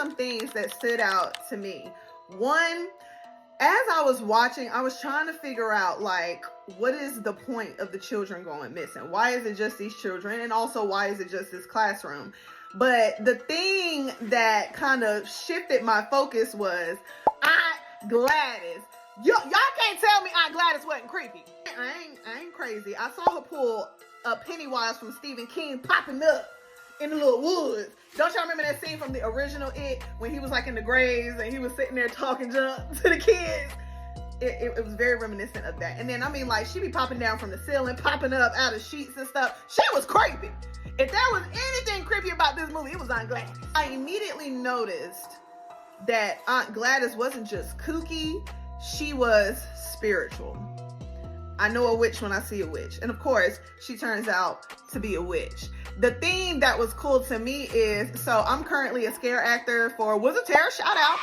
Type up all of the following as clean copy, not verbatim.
some things that stood out to me. One, as I was watching, I was trying to figure out, like, what is the point of the children going missing? Why is it just these children? And also, why is it just this classroom? But the thing that kind of shifted my focus was Aunt Gladys. Y'all can't tell me Aunt Gladys wasn't creepy. I ain't crazy. I saw her pull a Pennywise from Stephen King popping up in the little woods. Don't y'all remember that scene from the original It when he was like in the graves and he was sitting there talking junk to the kids? It was very reminiscent of that. And then, I mean, like, she be popping down from the ceiling, popping up out of sheets and stuff. She was creepy. If there was anything creepy about this movie, it was Aunt Gladys. I immediately noticed that Aunt Gladys wasn't just kooky, she was spiritual. I know a witch when I see a witch. And of course, she turns out to be a witch. The thing that was cool to me is, so I'm currently a scare actor for Woods of Terror, shout out.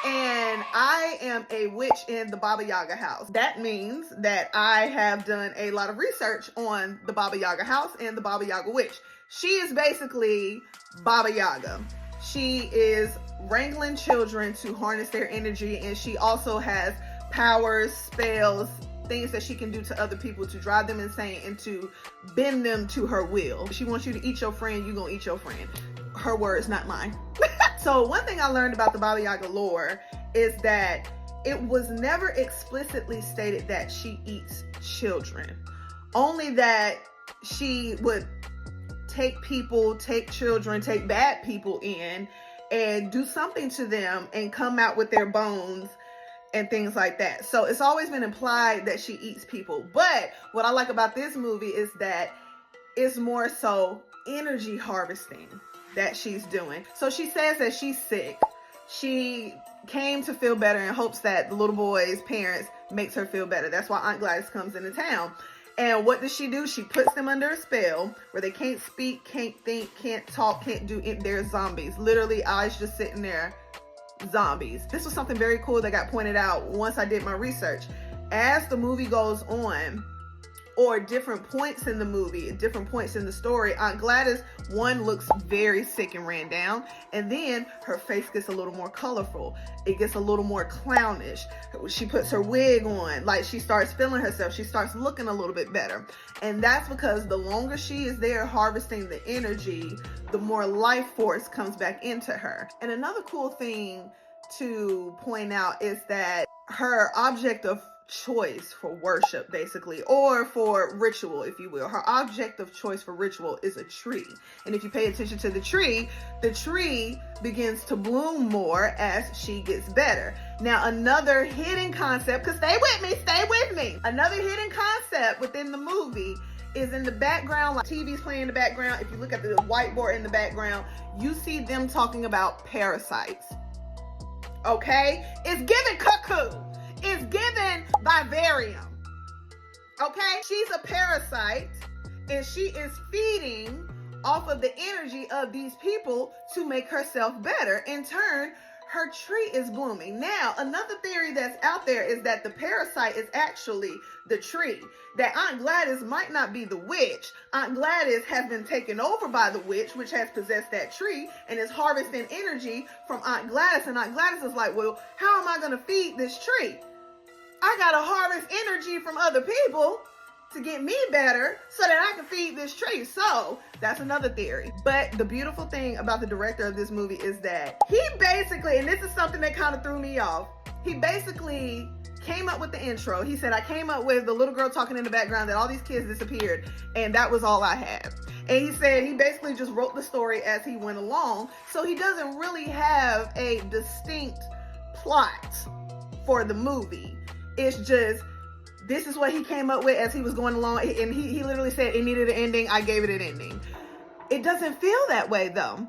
And I am a witch in the Baba Yaga house. That means that I have done a lot of research on the Baba Yaga house and the Baba Yaga witch. She is basically Baba Yaga. She is wrangling children to harness their energy, and she also has powers, spells, things that she can do to other people to drive them insane and to bend them to her will. She wants you to eat your friend, you gonna eat your friend. Her words, not mine. So one thing I learned about the Baba Yaga lore is that it was never explicitly stated that she eats children. Only that she would take people, take children, take bad people in and do something to them and come out with their bones and things like that. So it's always been implied that she eats people. But what I like about this movie is that it's more so energy harvesting that she's doing. So she says that she's sick. She came to feel better in hopes that the little boy's parents makes her feel better. That's why Aunt Gladys comes into town. And what does she do? She puts them under a spell where they can't speak, can't think, can't talk, can't do it. They're zombies. Literally, eyes just sitting there, zombies. This was something very cool that got pointed out once I did my research. As the movie goes on, or different points in the movie, different points in the story, Aunt Gladys, one, looks very sick and ran down, and then her face gets a little more colorful. It gets a little more clownish. She puts her wig on, like she starts feeling herself. She starts looking a little bit better. And that's because the longer she is there harvesting the energy, the more life force comes back into her. And another cool thing to point out is that her object of choice for worship, basically, or for ritual, if you will, her object of choice for ritual is a tree. And if you pay attention to the tree begins to bloom more as she gets better. Now, another hidden concept, because stay with me, another hidden concept within the movie is in the background, like TV's playing in the background. If you look at the whiteboard in the background, you see them talking about parasites. Okay? It's given cuckoo. It's given vivarium. Okay? She's a parasite and she is feeding off of the energy of these people to make herself better. In turn, her tree is blooming. Now, another theory that's out there is that the parasite is actually the tree. That Aunt Gladys might not be the witch. Aunt Gladys has been taken over by the witch, which has possessed that tree and is harvesting energy from Aunt Gladys. And Aunt Gladys is like, well, how am I going to feed this tree? I got to harvest energy from other people to get me better so that I can feed this tree. So that's another theory. But the beautiful thing about the director of this movie is that he basically, and this is something that kind of threw me off, he basically came up with the intro. He said, I came up with the little girl talking in the background that all these kids disappeared, and that was all I had. And he said he basically just wrote the story as he went along. So he doesn't really have a distinct plot for the movie. It's just, this is what he came up with as he was going along. And he literally said it needed an ending. I gave it an ending. It doesn't feel that way though.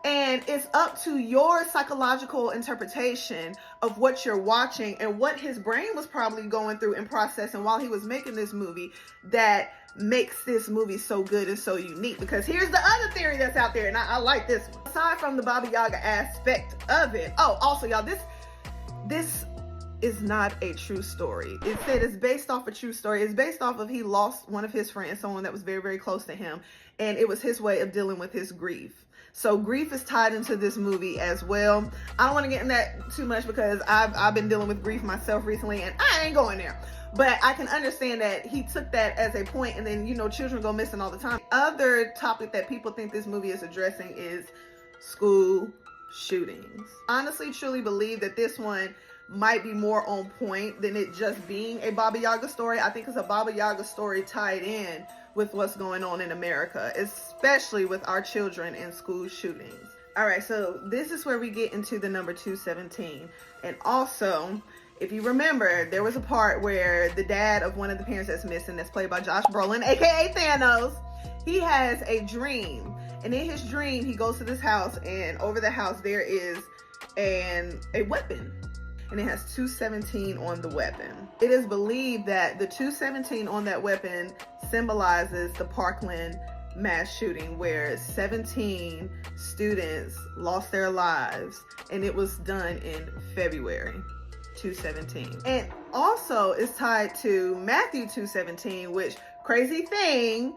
And it's up to your psychological interpretation of what you're watching and what his brain was probably going through and processing while he was making this movie that makes this movie so good and so unique. Because here's the other theory that's out there, and I like this one. Aside from the Baba Yaga aspect of it, oh, also y'all, this is not a true story. It said it's based off a true story. It's based off of he lost one of his friends, someone that was very, very close to him, and it was his way of dealing with his grief. So grief is tied into this movie as well. I don't want to get in that too much because I've been dealing with grief myself recently, and I ain't going there. But I can understand that he took that as a point, and then, you know, children go missing all the time. Other topic that people think this movie is addressing is school shootings. Honestly, truly believe that this one might be more on point than it just being a Baba Yaga story. I think it's a Baba Yaga story tied in with what's going on in America, especially with our children and school shootings. All right, so this is where we get into the number 217. And also, if you remember, there was a part where the dad of one of the parents that's missing, that's played by Josh Brolin, aka Thanos, he has a dream. And in his dream, he goes to this house, and over the house there is a weapon. And it has 217 on the weapon. It is believed that the 217 on that weapon symbolizes the Parkland mass shooting, where 17 students lost their lives, and it was done in February 217. And also is tied to Matthew 217, which, crazy thing,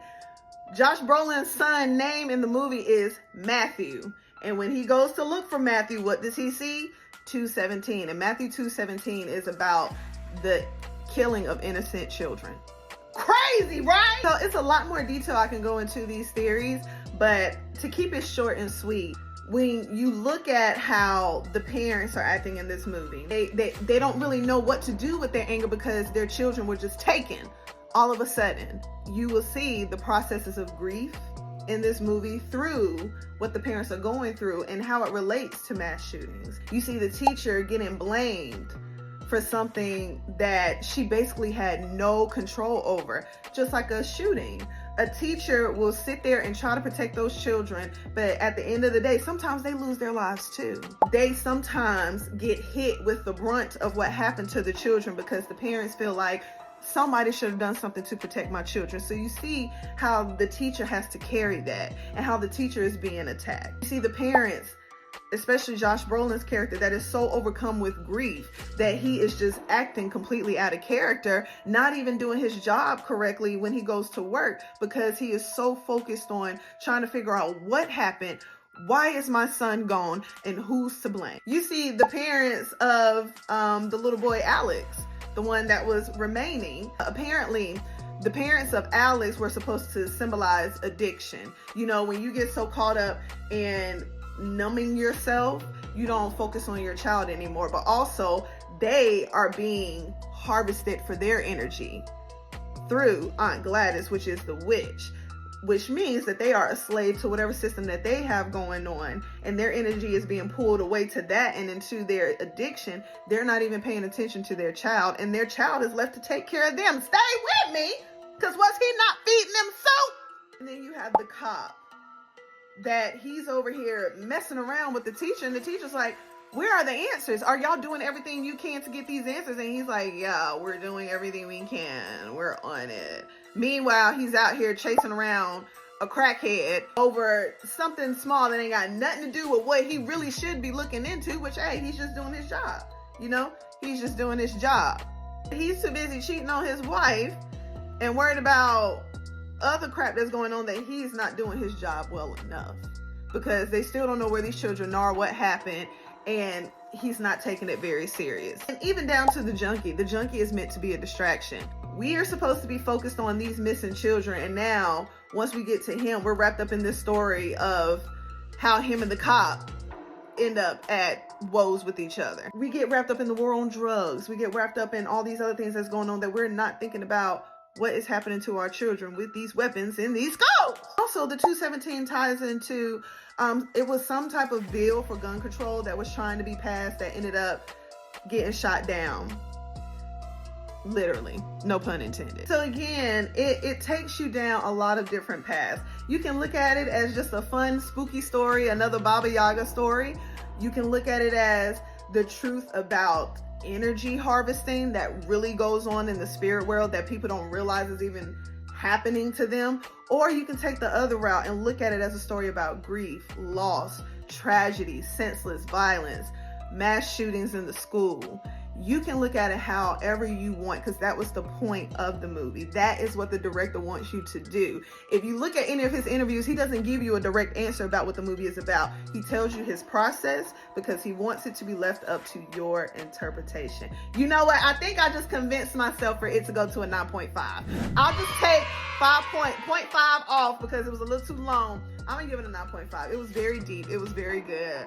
Josh Brolin's son's name in the movie is Matthew. And when he goes to look for Matthew, what does he see? 217. And Matthew 217 is about the killing of innocent children. Crazy, right? So it's a lot more detail I can go into these theories, but to keep it short and sweet, when you look at how the parents are acting in this movie, they don't really know what to do with their anger because their children were just taken all of a sudden. You will see the processes of grief in this movie through what the parents are going through and how it relates to mass shootings. You see the teacher getting blamed for something that she basically had no control over, just like a shooting. A teacher will sit there and try to protect those children, but at the end of the day, sometimes they lose their lives too. They sometimes get hit with the brunt of what happened to the children because the parents feel like somebody should have done something to protect my children. So you see how the teacher has to carry that and how the teacher is being attacked. You see the parents, especially Josh Brolin's character, that is so overcome with grief that he is just acting completely out of character, not even doing his job correctly when he goes to work because he is so focused on trying to figure out what happened, why is my son gone, and who's to blame. You see the parents of the little boy Alex, the one that was remaining. Apparently, the parents of Alex were supposed to symbolize addiction. You know, when you get so caught up in numbing yourself, you don't focus on your child anymore. But also, they are being harvested for their energy through Aunt Gladys, which is the witch, which means that they are a slave to whatever system that they have going on, and their energy is being pulled away to that and into their addiction. They're not even paying attention to their child, and their child is left to take care of them. Stay with me, because was he not feeding them soap? And then you have the cop that he's over here messing around with the teacher, and the teacher's like, where are the answers? Are y'all doing everything you can to get these answers? And he's like, yeah, we're doing everything we can. We're on it. Meanwhile, he's out here chasing around a crackhead over something small that ain't got nothing to do with what he really should be looking into, which, hey, he's just doing his job. You know, he's just doing his job. He's too busy cheating on his wife and worried about other crap that's going on that he's not doing his job well enough, because they still don't know where these children are, what happened, and he's not taking it very serious. And even down to the junkie. The junkie is meant to be a distraction. We are supposed to be focused on these missing children, and now once we get to him, we're wrapped up in this story of how him and the cop end up at woes with each other. We get wrapped up in the war on drugs. We get wrapped up in all these other things that's going on that we're not thinking about what is happening to our children with these weapons in these schools. Also, the 217 ties into, it was some type of bill for gun control that was trying to be passed that ended up getting shot down. Literally, no pun intended. So again, it takes you down a lot of different paths. You can look at it as just a fun, spooky story, another Baba Yaga story. You can look at it as the truth about energy harvesting that really goes on in the spirit world that people don't realize is even happening to them. Or you can take the other route and look at it as a story about grief, loss, tragedy, senseless violence, mass shootings in the school. You can look at it however you want, because that was the point of the movie. That is what the director wants you to do. If you look at any of his interviews, he doesn't give you a direct answer about what the movie is about. He tells you his process because he wants it to be left up to your interpretation. You know what? I think I just convinced myself for it to go to a 9.5. I'll just take 0.5 off because it was a little too long. I'm gonna give it a 9.5. It was very deep. It was very good.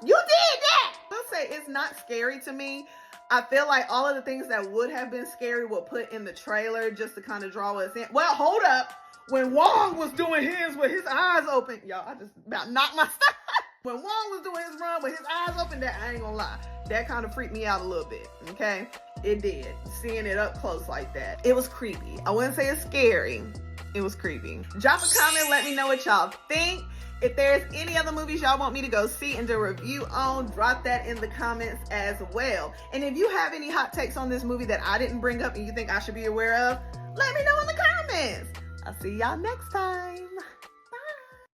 You did that! I'll say it's not scary to me. I feel like all of the things that would have been scary were put in the trailer just to kind of draw us in. Well, hold up. When Wong was doing his with his eyes open, y'all, I just about knocked my stuff. When Wong was doing his run with his eyes open, that I ain't gonna lie, that kind of freaked me out a little bit, okay? It did. Seeing it up close like that. It was creepy. I wouldn't say it's scary. It was creepy. Drop a comment, let me know what y'all think. If there's any other movies y'all want me to go see and do a review on, drop that in the comments as well. And if you have any hot takes on this movie that I didn't bring up and you think I should be aware of, let me know in the comments. I'll see y'all next time.